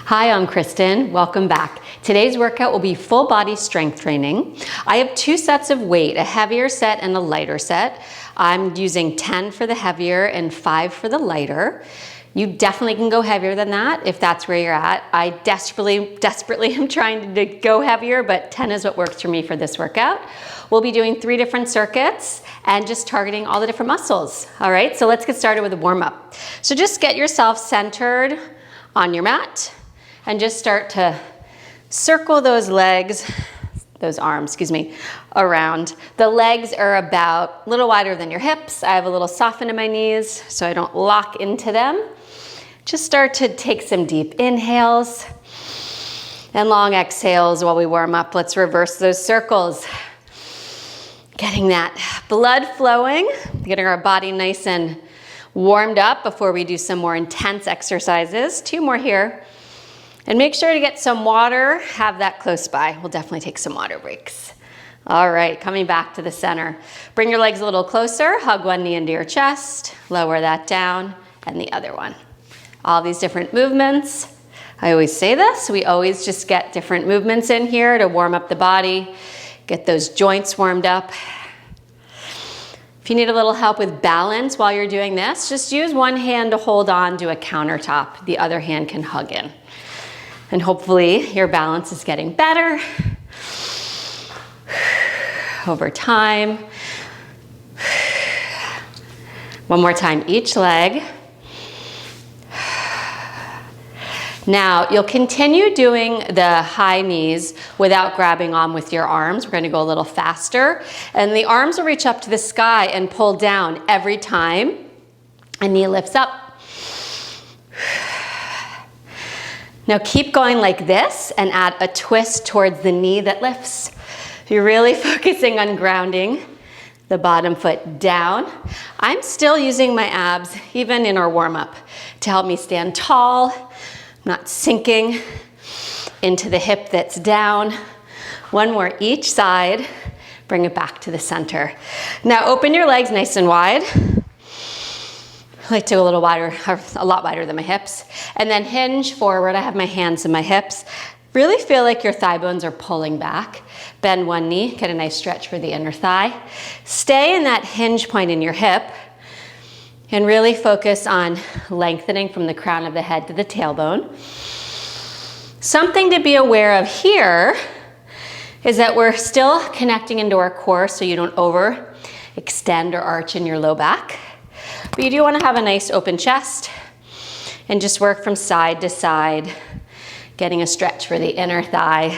Hi, I'm Kristen. Welcome back. Today's workout will be full body strength training. I have two sets of weight, a heavier set and a lighter set. I'm using 10 for the heavier and 5 for the lighter. You definitely can go heavier than that if that's where you're at. I desperately am trying to go heavier, but 10 is what works for me for this workout. We'll be doing 3 different circuits and just targeting all the different muscles. All right, so let's get started with a warm up. So just get yourself centered on your mat and just start to circle those arms, around. The legs are about a little wider than your hips. I have a little soften in my knees so I don't lock into them. Just start to take some deep inhales and long exhales while we warm up. Let's reverse those circles. Getting that blood flowing, getting our body nice and warmed up before we do some more intense exercises. 2 more here. And make sure to get some water, have that close by. We'll definitely take some water breaks. All right, coming back to the center. Bring your legs a little closer, hug one knee into your chest, lower that down, and the other one. All these different movements. I always say this, we always just get different movements in here to warm up the body, get those joints warmed up. If you need a little help with balance while you're doing this, just use one hand to hold on to a countertop. The other hand can hug in. And hopefully your balance is getting better over time. One more time, each leg. Now, you'll continue doing the high knees without grabbing on with your arms. We're going to go a little faster. And the arms will reach up to the sky and pull down every time a knee lifts up. Now keep going like this and add a twist towards the knee that lifts. You're really focusing on grounding the bottom foot down. I'm still using my abs, even in our warm-up, to help me stand tall, not sinking into the hip that's down. 1 more each side. Bring it back to the center. Now open your legs nice and wide. I like to go a little wider, or a lot wider than my hips. And then hinge forward. I have my hands in my hips. Really feel like your thigh bones are pulling back. Bend one knee, get a nice stretch for the inner thigh. Stay in that hinge point in your hip and really focus on lengthening from the crown of the head to the tailbone. Something to be aware of here is that we're still connecting into our core so you don't overextend or arch in your low back. But you do want to have a nice open chest and just work from side to side, getting a stretch for the inner thigh.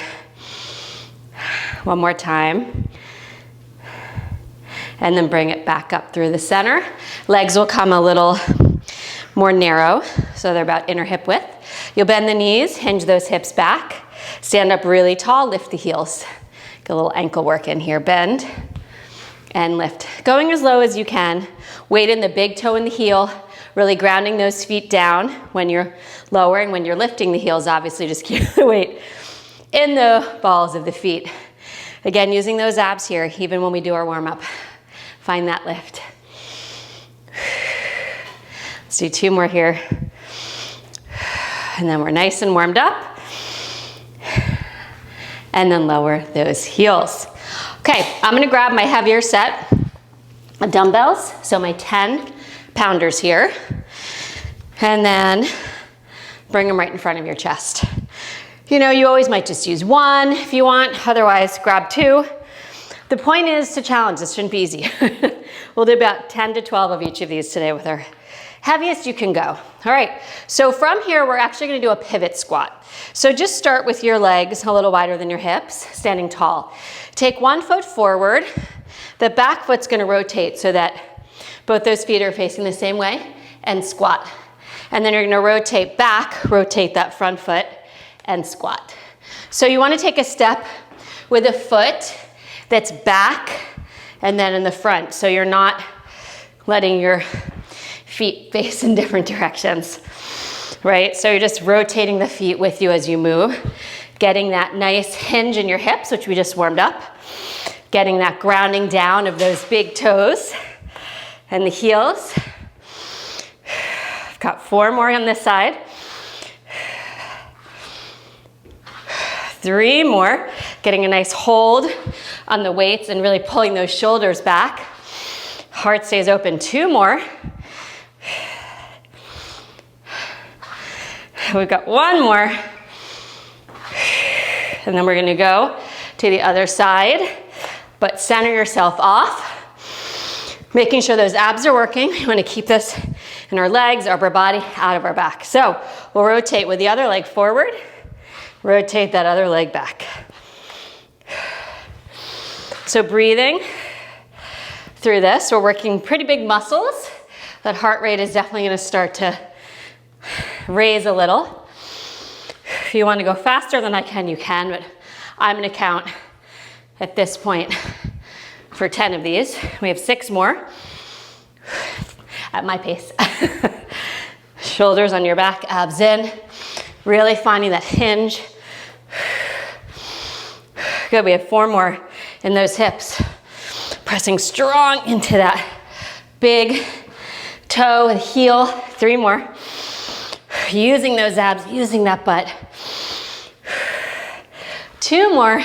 1 more time. And then bring it back up through the center. Legs will come a little more narrow, so they're about inner hip width. You'll bend the knees, hinge those hips back, stand up really tall, lift the heels. Get a little ankle work in here, bend and lift. Going as low as you can. Weight in the big toe and the heel, really grounding those feet down when you're lowering. When you're lifting the heels, obviously just keep the weight in the balls of the feet. Again, using those abs here, even when we do our warm-up. Find that lift. Let's do 2 more here. And then we're nice and warmed up. And then lower those heels. Okay, I'm gonna grab my heavier set of dumbbells, so my 10 pounders here, and then bring them right in front of your chest. You know, you always might just use 1 if you want, otherwise grab 2. The point is to challenge. This shouldn't be easy. We'll do about 10 to 12 of each of these today with our heaviest you can go. All right, so from here, we're actually gonna do a pivot squat. So just start with your legs a little wider than your hips, standing tall. Take 1 foot forward. The back foot's gonna rotate so that both those feet are facing the same way, and squat. And then you're gonna rotate back, rotate that front foot, and squat. So you wanna take a step with a foot that's back and then in the front, so you're not letting your feet face in different directions, right? So you're just rotating the feet with you as you move, getting that nice hinge in your hips, which we just warmed up, getting that grounding down of those big toes and the heels. I've got 4 more on this side. 3 more. Getting a nice hold on the weights and really pulling those shoulders back. Heart stays open. 2 more. We've got 1 more. And then we're gonna go to the other side, but center yourself off. Making sure those abs are working. We wanna keep this in our legs, upper body, out of our back. So we'll rotate with the other leg forward, rotate that other leg back. So breathing through this, we're working pretty big muscles. That heart rate is definitely gonna start to raise a little. If you wanna go faster than I can, you can, but I'm gonna count at this point for 10 of these. We have 6 more at my pace. Shoulders on your back, abs in. Really finding that hinge. Good, we have 4 more in those hips. Pressing strong into that big toe and heel. 3 more. Using those abs, using that butt. 2 more.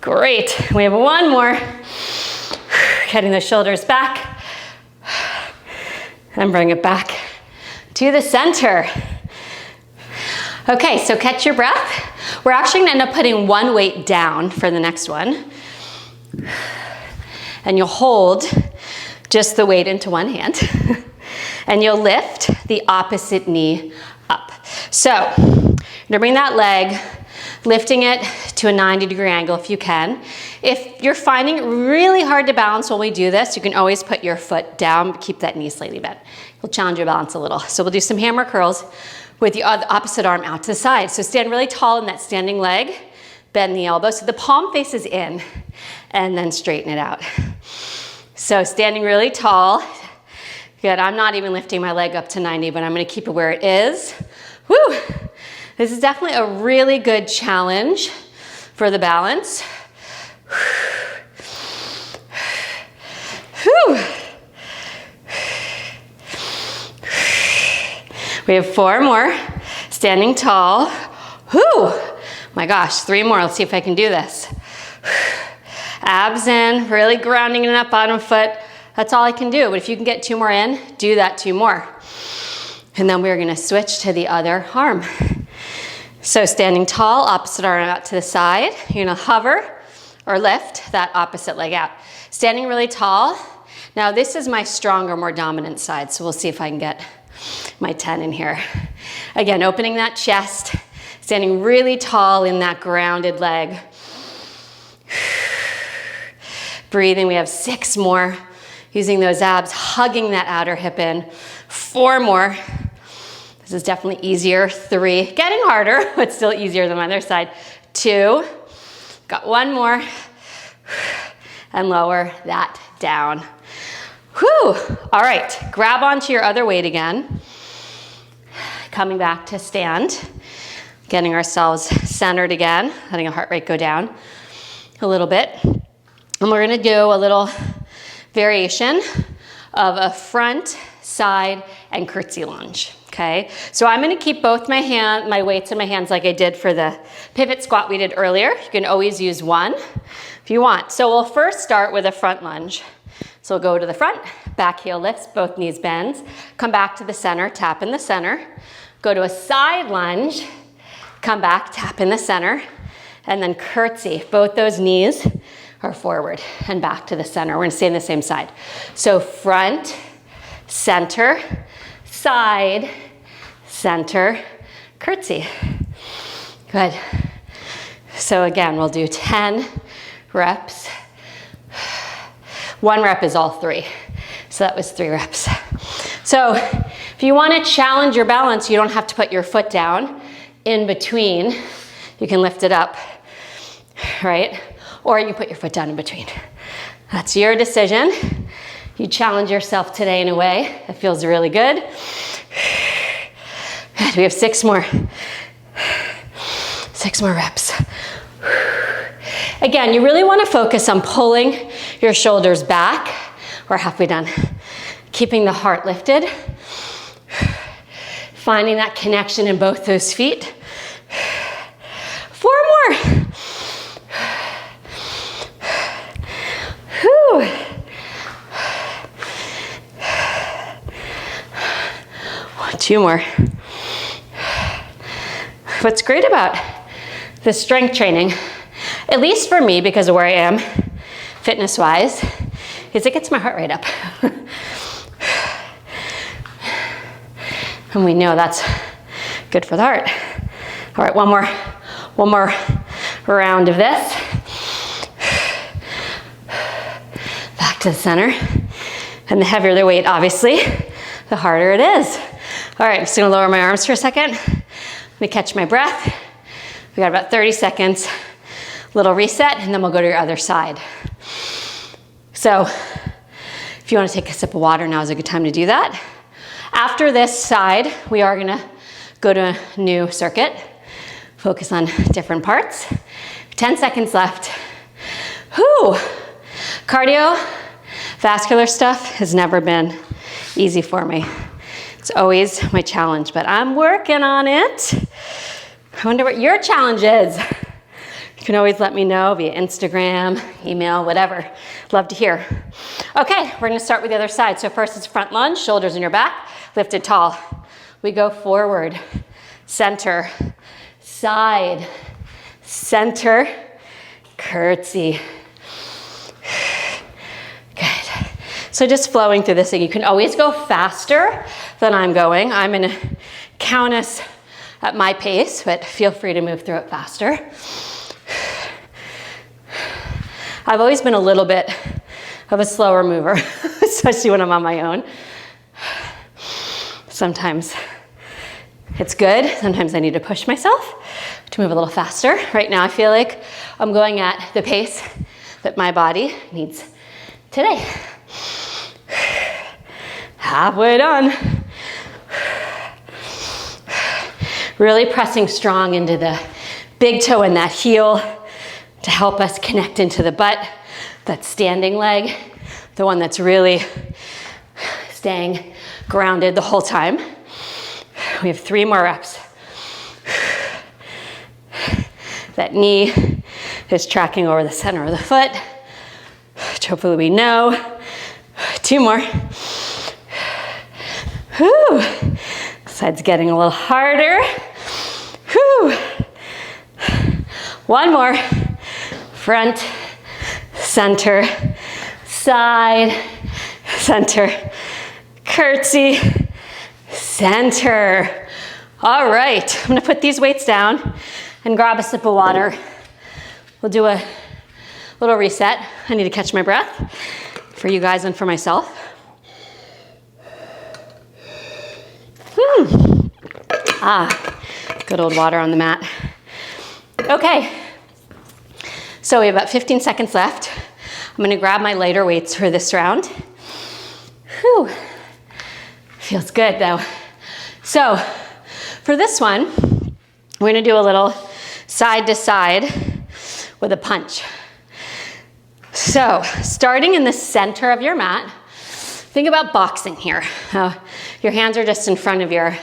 Great, we have 1 more. Getting the shoulders back. And bring it back to the center. Okay, so catch your breath. We're actually gonna end up putting 1 weight down for the next one. And you'll hold just the weight into one hand. And you'll lift the opposite knee up. So, you're gonna bring that leg, lifting it to a 90-degree angle if you can. If you're finding it really hard to balance while we do this, you can always put your foot down, but keep that knee slightly bent. It'll challenge your balance a little. So we'll do some hammer curls with the opposite arm out to the side. So stand really tall in that standing leg, bend the elbow so the palm faces in, and then straighten it out. So standing really tall. Good, I'm not even lifting my leg up to 90, but I'm gonna keep it where it is. Woo! This is definitely a really good challenge for the balance. Whew. We have 4 more, standing tall. Whew. My gosh, 3 more, let's see if I can do this. Abs in, really grounding in that bottom foot. That's all I can do, but if you can get 2 more in, do that 2 more. And then we're gonna switch to the other arm. So standing tall, opposite arm out to the side. You're gonna hover or lift that opposite leg out. Standing really tall. Now this is my stronger, more dominant side, so we'll see if I can get my 10 in here. Again, opening that chest, standing really tall in that grounded leg. Breathing, we have 6 more. Using those abs, hugging that outer hip in. 4 more. This is definitely easier. 3, getting harder, but still easier than the other side. 2, got 1 more. And lower that down. Whew, all right, grab onto your other weight again. Coming back to stand. Getting ourselves centered again, letting our heart rate go down a little bit. And we're gonna do a little variation of a front, side, and curtsy lunge, okay? So I'm gonna keep both my weights in my hands like I did for the pivot squat we did earlier. You can always use 1 if you want. So we'll first start with a front lunge. So we'll go to the front, back heel lifts, both knees bends, come back to the center, tap in the center, go to a side lunge, come back, tap in the center, and then curtsy. Both those knees are forward and back to the center. We're gonna stay on the same side. So front, center, side, center, curtsy. Good. So again, we'll do 10 reps. 1 rep is all 3. So that was 3 reps. So if you wanna challenge your balance, you don't have to put your foot down in between. You can lift it up, right? Or you can put your foot down in between. That's your decision. You challenge yourself today in a way that feels really good. We have 6 more. 6 more reps. Again, you really want to focus on pulling your shoulders back. We're halfway done. Keeping the heart lifted. Finding that connection in both those feet. 4 more. Whew. 2 more. What's great about this strength training, at least for me because of where I am fitness-wise, is it gets my heart rate up. And we know that's good for the heart. All right, one more round of this. Back to the center. And the heavier the weight, obviously, the harder it is. All right, I'm just gonna lower my arms for a second. Let me catch my breath. We got about 30 seconds. Little reset, and then we'll go to your other side. So, if you wanna take a sip of water, now is a good time to do that. After this side, we are gonna go to a new circuit. Focus on different parts. 10 seconds left. Whew. Cardiovascular stuff has never been easy for me. It's always my challenge, but I'm working on it. I wonder what your challenge is. You can always let me know via Instagram, email, whatever. Love to hear. Okay, we're gonna start with the other side. So first it's front lunge, shoulders in your back, lifted tall. We go forward, center, side, center, curtsy. Good. So just flowing through this thing. You can always go faster than I'm going. I'm gonna count us at my pace, but feel free to move through it faster. I've always been a little bit of a slower mover, especially when I'm on my own. Sometimes it's good. Sometimes I need to push myself to move a little faster. Right now I feel like I'm going at the pace that my body needs today. Halfway done. Really pressing strong into the big toe and that heel to help us connect into the butt, that standing leg, the one that's really staying grounded the whole time. We have 3 more reps. That knee is tracking over the center of the foot, which hopefully we know. 2 more. Whew. Side's getting a little harder. Whew. 1 more. Front, center, side, center, curtsy, center. All right, I'm gonna put these weights down and grab a sip of water. We'll do a little reset. I need to catch my breath for you guys and for myself. Good old water on the mat. Okay, so we have about 15 seconds left. I'm gonna grab my lighter weights for this round. Whew. Feels good though. So for this one, we're gonna do a little side to side with a punch. So starting in the center of your mat, think about boxing here. Your hands are just in front of your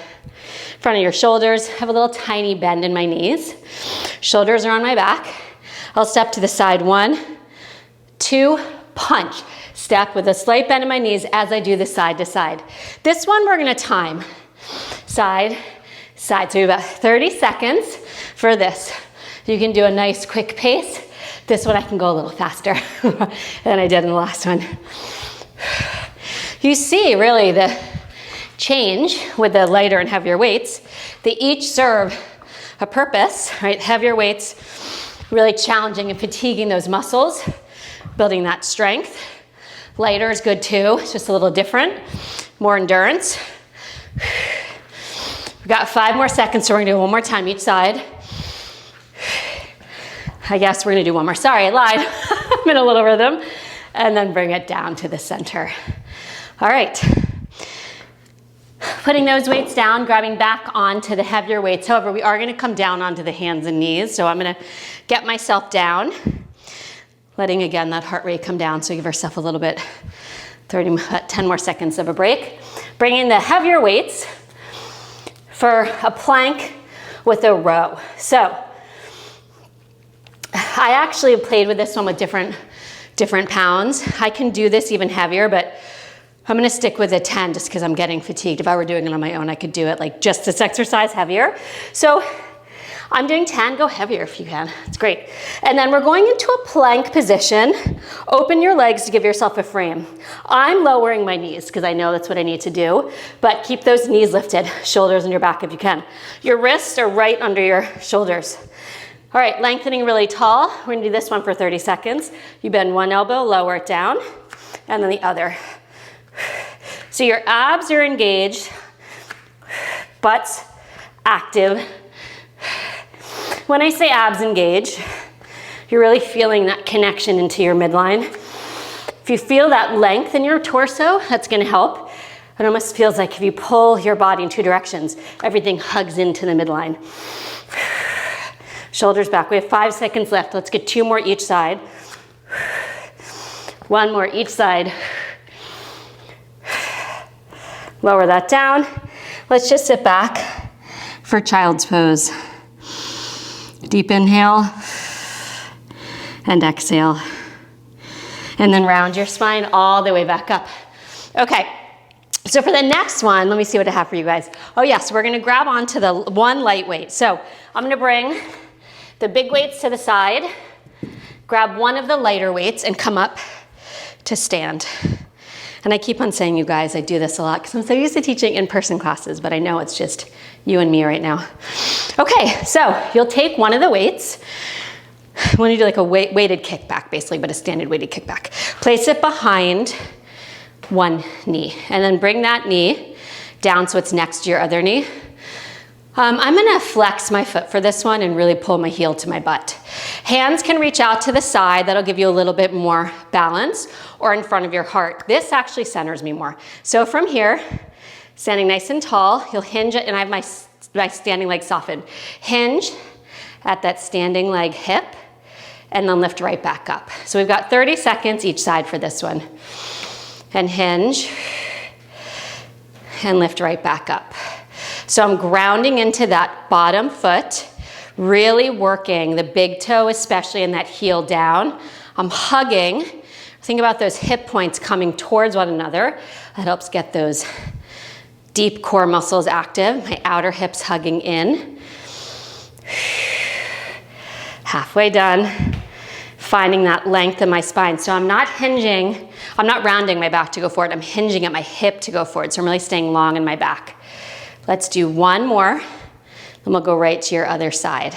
shoulders. Have a little tiny bend in my knees. Shoulders are on my back. I'll step to the side. 1, 2, punch. Step with a slight bend in my knees as I do the side to side. This one we're gonna time. Side, side. So we have about 30 seconds for this. You can do a nice quick pace. This one I can go a little faster than I did in the last one. You see really the change with the lighter and heavier weights. They each serve a purpose, right? Heavier weights, really challenging and fatiguing those muscles, building that strength. Lighter is good too, it's just a little different, more endurance. We've got 5 more seconds, so we're gonna do 1 more time each side. I guess we're gonna do 1 more. Sorry, I lied. I'm in a little rhythm. And then bring it down to the center. All right. Putting those weights down, grabbing back onto the heavier weights. However, we are gonna come down onto the hands and knees. So I'm gonna get myself down, letting again that heart rate come down. So give yourself a little bit, 10 more seconds of a break. Bringing the heavier weights for a plank with a row. So I actually played with this one with different pounds. I can do this even heavier, but I'm gonna stick with a 10 just because I'm getting fatigued. If I were doing it on my own, I could do it like just this exercise heavier. So I'm doing 10, go heavier if you can, it's great. And then we're going into a plank position. Open your legs to give yourself a frame. I'm lowering my knees because I know that's what I need to do, but keep those knees lifted, shoulders in your back if you can. Your wrists are right under your shoulders. All right, lengthening really tall. We're gonna do this one for 30 seconds. You bend one elbow, lower it down, and then the other. So your abs are engaged, butt's active. When I say abs engaged, you're really feeling that connection into your midline. If you feel that length in your torso, that's gonna help. It almost feels like if you pull your body in two directions, everything hugs into the midline. Shoulders back. We have 5 seconds left. Let's get 2 more each side. 1 more each side. Lower that down. Let's just sit back for child's pose. Deep inhale and exhale. And then round your spine all the way back up. Okay, so for the next one, let me see what I have for you guys. Oh yes, we're gonna grab onto the one light weight. So I'm gonna bring the big weights to the side, grab one of the lighter weights and come up to stand. And I keep on saying, you guys, I do this a lot because I'm so used to teaching in-person classes, but I know it's just you and me right now. Okay, so you'll take one of the weights. I want to do like a weighted kickback, basically, but a standard weighted kickback. Place it behind one knee, and then bring that knee down so it's next to your other knee. I'm gonna flex my foot for this one and really pull my heel to my butt. Hands can reach out to the side. That'll give you a little bit more balance, or in front of your heart. This actually centers me more. So from here, standing nice and tall, you'll hinge it, and I have my standing leg softened. Hinge at that standing leg hip, and then lift right back up. So we've got 30 seconds each side for this one. And hinge, and lift right back up. So I'm grounding into that bottom foot, really working the big toe, especially in that heel down. I'm hugging. Think about those hip points coming towards one another. That helps get those deep core muscles active. My outer hips hugging in. Halfway done. Finding that length in my spine. So I'm not hinging, I'm not rounding my back to go forward. I'm hinging at my hip to go forward. So I'm really staying long in my back. Let's do one more, then we'll go right to your other side.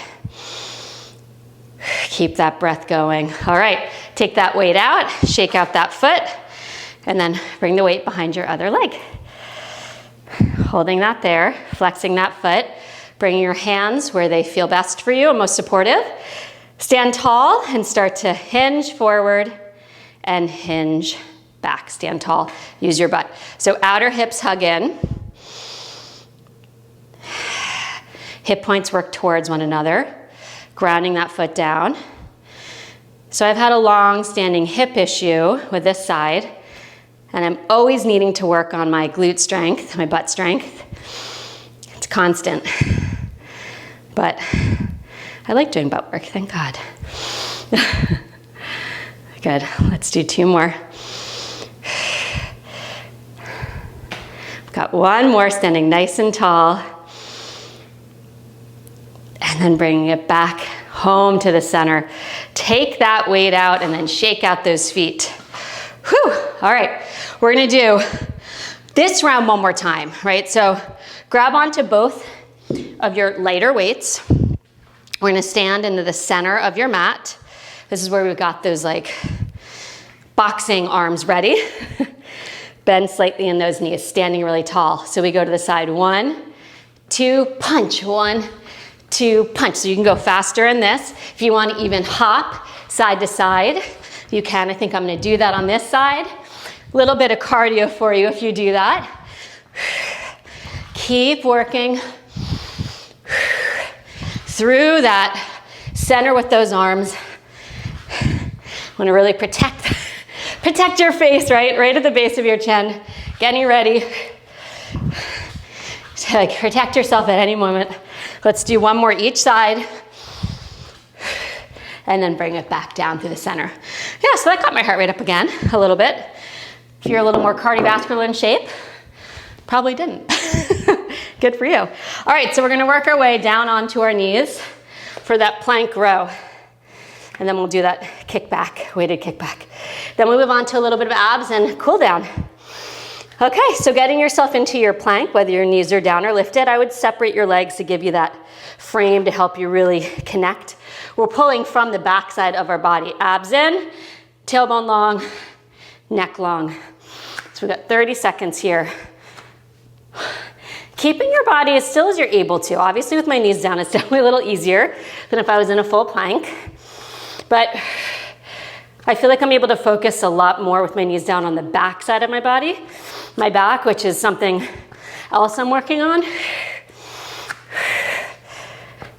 Keep that breath going. All right, take that weight out, shake out that foot, and then bring the weight behind your other leg. Holding that there, flexing that foot, bringing your hands where they feel best for you and most supportive. Stand tall and start to hinge forward and hinge back. Stand tall, use your butt. So outer hips hug in. Hip points work towards one another, grounding that foot down. So I've had a long standing hip issue with this side, and I'm always needing to work on my glute strength, my butt strength. It's constant, but I like doing butt work, thank God. Good, let's do 2 more. Got 1 more, standing nice and tall. And then bringing it back home to the center. Take that weight out and then shake out those feet. Whew, all right. We're gonna do this round one more time, right? So grab onto both of your lighter weights. We're gonna stand into the center of your mat. This is where we've got those like boxing arms ready. Bend slightly in those knees, standing really tall. So we go to the side, 1, 2, punch, 1, 2, punch. So you can go faster in this. If you want to even hop side to side, you can. I think I'm going to do that on this side. A little bit of cardio for you if you do that. Keep working through that center with those arms. Want to really protect your face, right? Right at the base of your chin. Getting ready. to like protect yourself at any moment. Let's do one more each side. And then bring it back down through the center. Yeah, so that got my heart rate up again a little bit. If you're a little more cardiovascular in shape, probably didn't. Good for you. All right, so we're gonna work our way down onto our knees for that plank row. And then we'll do that kickback, weighted kickback. Then we move on to a little bit of abs and cool down. Okay, so getting yourself into your plank, whether your knees are down or lifted, I would separate your legs to give you that frame to help you really connect. We're pulling from the backside of our body. Abs in, tailbone long, neck long. So we've got 30 seconds here. Keeping your body as still as you're able to. Obviously with my knees down, it's definitely a little easier than if I was in a full plank. But I feel like I'm able to focus a lot more with my knees down on the back side of my body. My back, which is something else I'm working on.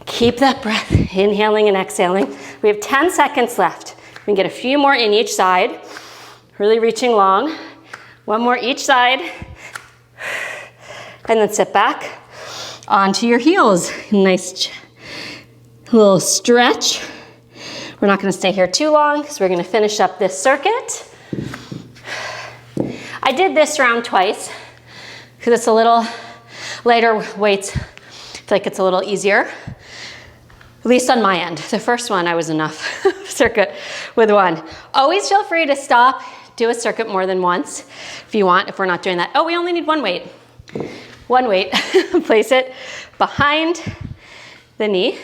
Keep that breath, inhaling and exhaling. We have 10 seconds left. We can get a few more in each side. Really reaching long. One more each side. And then sit back onto your heels. Nice little stretch. We're not gonna stay here too long because we're gonna finish up this circuit. I did this round twice because it's a little lighter weights. I feel like it's a little easier, at least on my end. The first one I was enough circuit with one. Always feel free to stop, do a circuit more than once if you want, if we're not doing that. Oh, we only need one weight. One weight, place it behind the knee.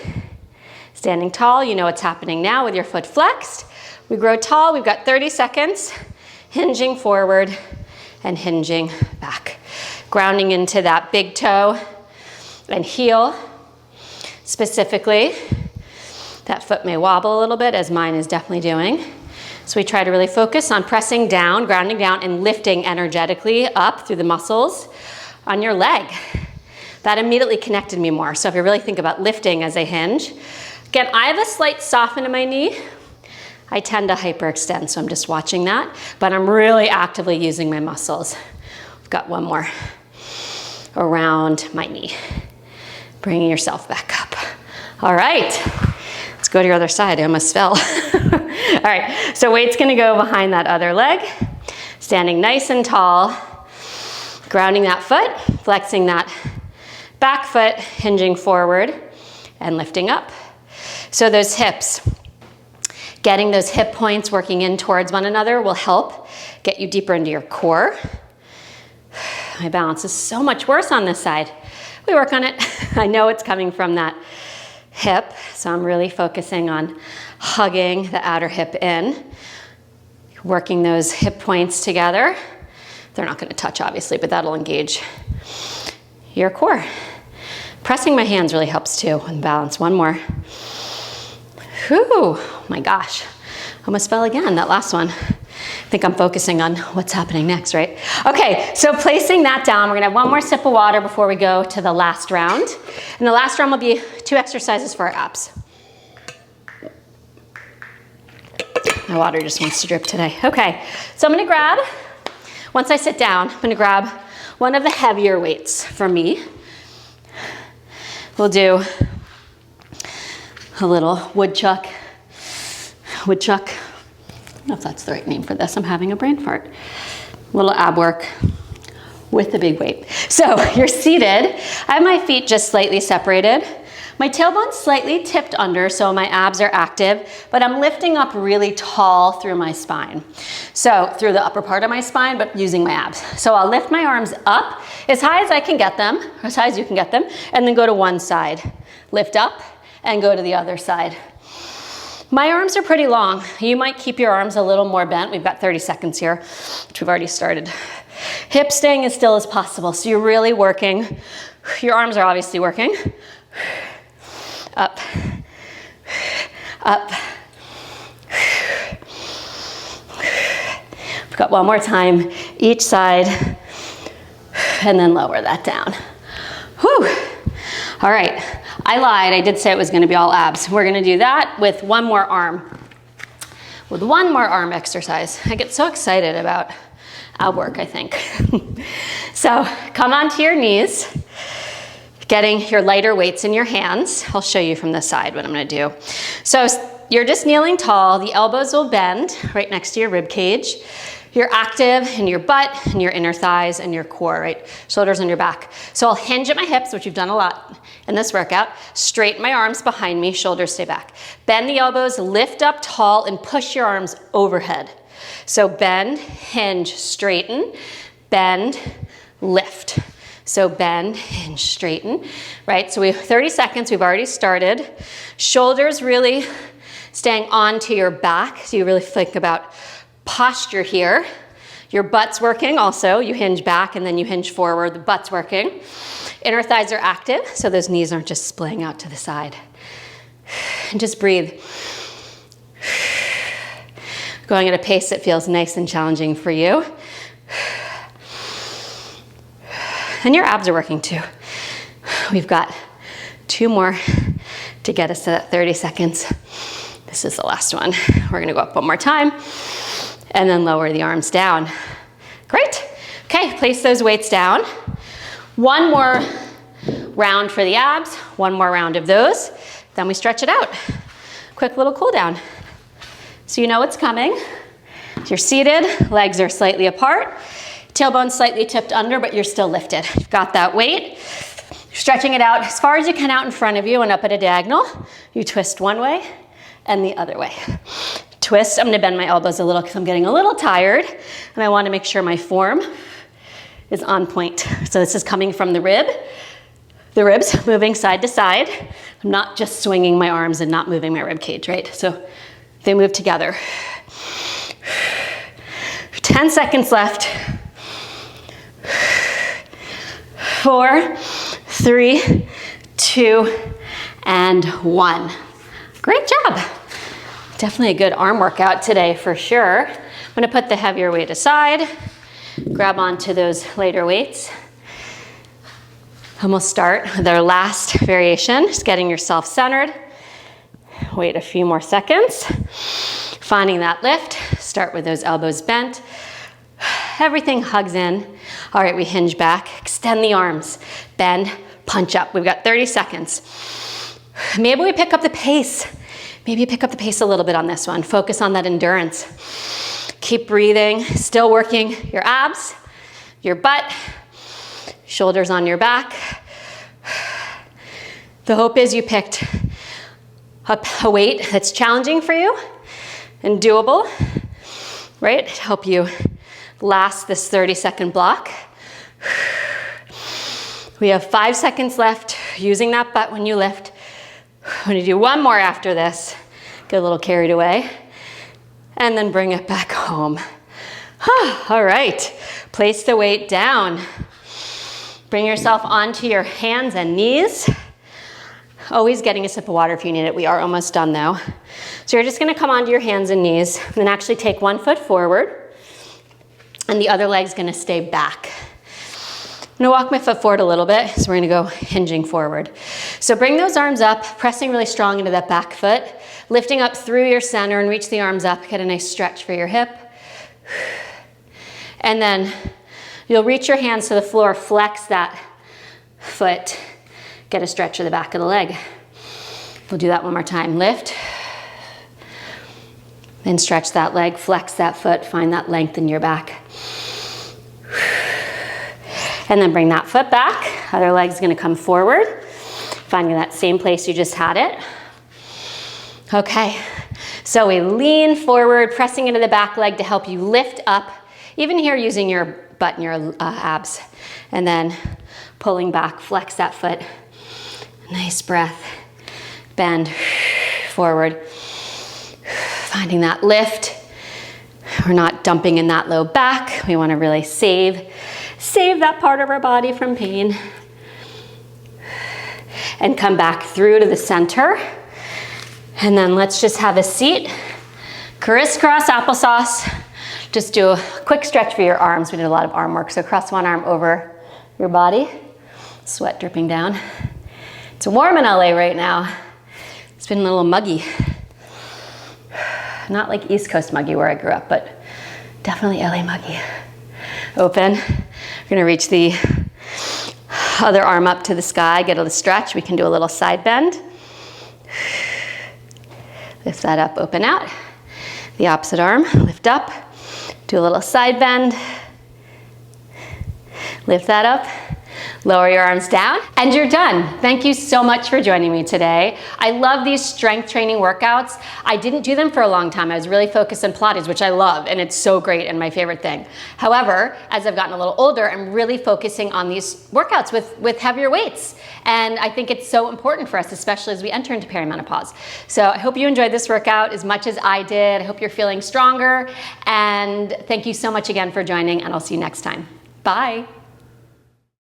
Standing tall, you know what's happening now with your foot flexed. We grow tall, we've got 30 seconds. Hinging forward and hinging back. Grounding into that big toe and heel. Specifically, that foot may wobble a little bit, as mine is definitely doing. So we try to really focus on pressing down, grounding down, and lifting energetically up through the muscles on your leg. That immediately connected me more. So if you really think about lifting as I hinge, again, I have a slight soften in my knee. I tend to hyperextend, so I'm just watching that, but I'm really actively using my muscles. I've got one more around my knee. Bringing yourself back up. All right, let's go to your other side. I almost fell. All right, so weight's gonna go behind that other leg, standing nice and tall, grounding that foot, flexing that back foot, hinging forward, and lifting up. So those hips, getting those hip points working in towards one another will help get you deeper into your core. My balance is so much worse on this side. We work on it. I know it's coming from that hip, so I'm really focusing on hugging the outer hip in, working those hip points together. They're not going to touch, obviously, but that'll engage your core. Pressing my hands really helps too on balance. One more. Whew, oh my gosh, almost fell again, that last one. I think I'm focusing on what's happening next, right? Okay, so placing that down, we're gonna have one more sip of water before we go to the last round. And the last round will be 2 exercises for our abs. My water just wants to drip today. Okay, so I'm gonna grab, once I sit down, I'm gonna grab one of the heavier weights for me. We'll do a little woodchuck. I don't know if that's the right name for this. I'm having a brain fart. A little ab work with the big weight. So you're seated. I have my feet just slightly separated. My tailbone's slightly tipped under, so my abs are active, but I'm lifting up really tall through my spine. So through the upper part of my spine, but using my abs. So I'll lift my arms up as high as I can get them, or as high as you can get them, and then go to one side. Lift up and go to the other side. My arms are pretty long. You might keep your arms a little more bent. We've got 30 seconds here, which we've already started. Hip staying as still as possible. So you're really working. Your arms are obviously working. Up, up. We've got one more time, each side, and then lower that down. Whew. All right, I lied. I did say it was gonna be all abs. We're gonna do that with one more arm. With one more arm exercise. I get so excited about ab work, I think. So come onto your knees. getting your lighter weights in your hands. I'll show you from the side what I'm gonna do. So you're just kneeling tall, the elbows will bend right next to your rib cage. You're active in your butt and your inner thighs and your core, right? Shoulders on your back. So I'll hinge at my hips, which you've done a lot in this workout. Straighten my arms behind me, shoulders stay back. Bend the elbows, lift up tall and push your arms overhead. So bend, hinge, straighten, bend, lift. So bend, hinge, straighten, right? So we have 30 seconds, we've already started. Shoulders really staying onto your back. So you really think about posture here. Your butt's working also. You hinge back and then you hinge forward. The butt's working. Inner thighs are active, so those knees aren't just splaying out to the side. And just breathe. Going at a pace that feels nice and challenging for you. And your abs are working too. We've got 2 more to get us to that 30 seconds. This is the last one. We're gonna go up one more time and then lower the arms down. Great. Okay, place those weights down. One more round for the abs, one more round of those, then we stretch it out. Quick little cool down. So you know what's coming. You're seated, legs are slightly apart, tailbone slightly tipped under, but you're still lifted. You've got that weight. Stretching it out as far as you can out in front of you and up at a diagonal. You twist one way and the other way. Twist, I'm gonna bend my elbows a little because I'm getting a little tired and I wanna make sure my form is on point. So this is coming from the ribs moving side to side. I'm not just swinging my arms and not moving my rib cage, right? So they move together. 10 seconds left. 4, 3, 2, and 1. Great job. Definitely a good arm workout today for sure. I'm gonna put the heavier weight aside, grab onto those lighter weights. And we'll start with our last variation, just getting yourself centered. Wait a few more seconds. Finding that lift, start with those elbows bent. Everything hugs in. All right, we hinge back, extend the arms, bend, punch up. We've got 30 seconds. Maybe we pick up the pace. Maybe you pick up the pace a little bit on this one. Focus on that endurance. Keep breathing, still working your abs, your butt, shoulders on your back. The hope is you picked up a weight that's challenging for you and doable, right? To help you last this 30-second block. We have 5 seconds left using that butt when you lift. I'm gonna do one more after this. Get a little carried away. And then bring it back home. All right, place the weight down. Bring yourself onto your hands and knees. Always getting a sip of water if you need it. We are almost done though. So you're just gonna come onto your hands and knees and actually take one foot forward and the other leg's gonna stay back. I'm gonna walk my foot forward a little bit, so we're gonna go hinging forward. So bring those arms up, pressing really strong into that back foot, lifting up through your center and reach the arms up, get a nice stretch for your hip. And then you'll reach your hands to the floor, flex that foot, get a stretch of the back of the leg. We'll do that one more time. Lift, then stretch that leg, flex that foot, find that length in your back. And then bring that foot back. Other leg's gonna come forward, finding that same place you just had it. Okay, so we lean forward, pressing into the back leg to help you lift up, even here using your butt and your abs. And then pulling back, flex that foot. Nice breath, bend forward. Finding that lift. We're not dumping in that low back. We wanna really save that part of our body from pain. And come back through to the center. And then let's just have a seat. Crisscross applesauce. Just do a quick stretch for your arms. We did a lot of arm work. So cross one arm over your body. Sweat dripping down. It's warm in LA right now. It's been a little muggy. Not like East Coast muggy where I grew up, but definitely LA muggy. Open. We're gonna reach the Other arm up to the sky, get a little stretch. We can do a little side bend. Lift that up, open out. The opposite arm, lift up, do a little side bend. Lift that up, lower your arms down, and you're done. Thank you so much for joining me today. I love these strength training workouts. I didn't do them for a long time. I was really focused on Pilates, which I love, and it's so great and my favorite thing. However, as I've gotten a little older, I'm really focusing on these workouts with heavier weights. And I think it's so important for us, especially as we enter into perimenopause. So I hope you enjoyed this workout as much as I did. I hope you're feeling stronger. And thank you so much again for joining, and I'll see you next time. Bye.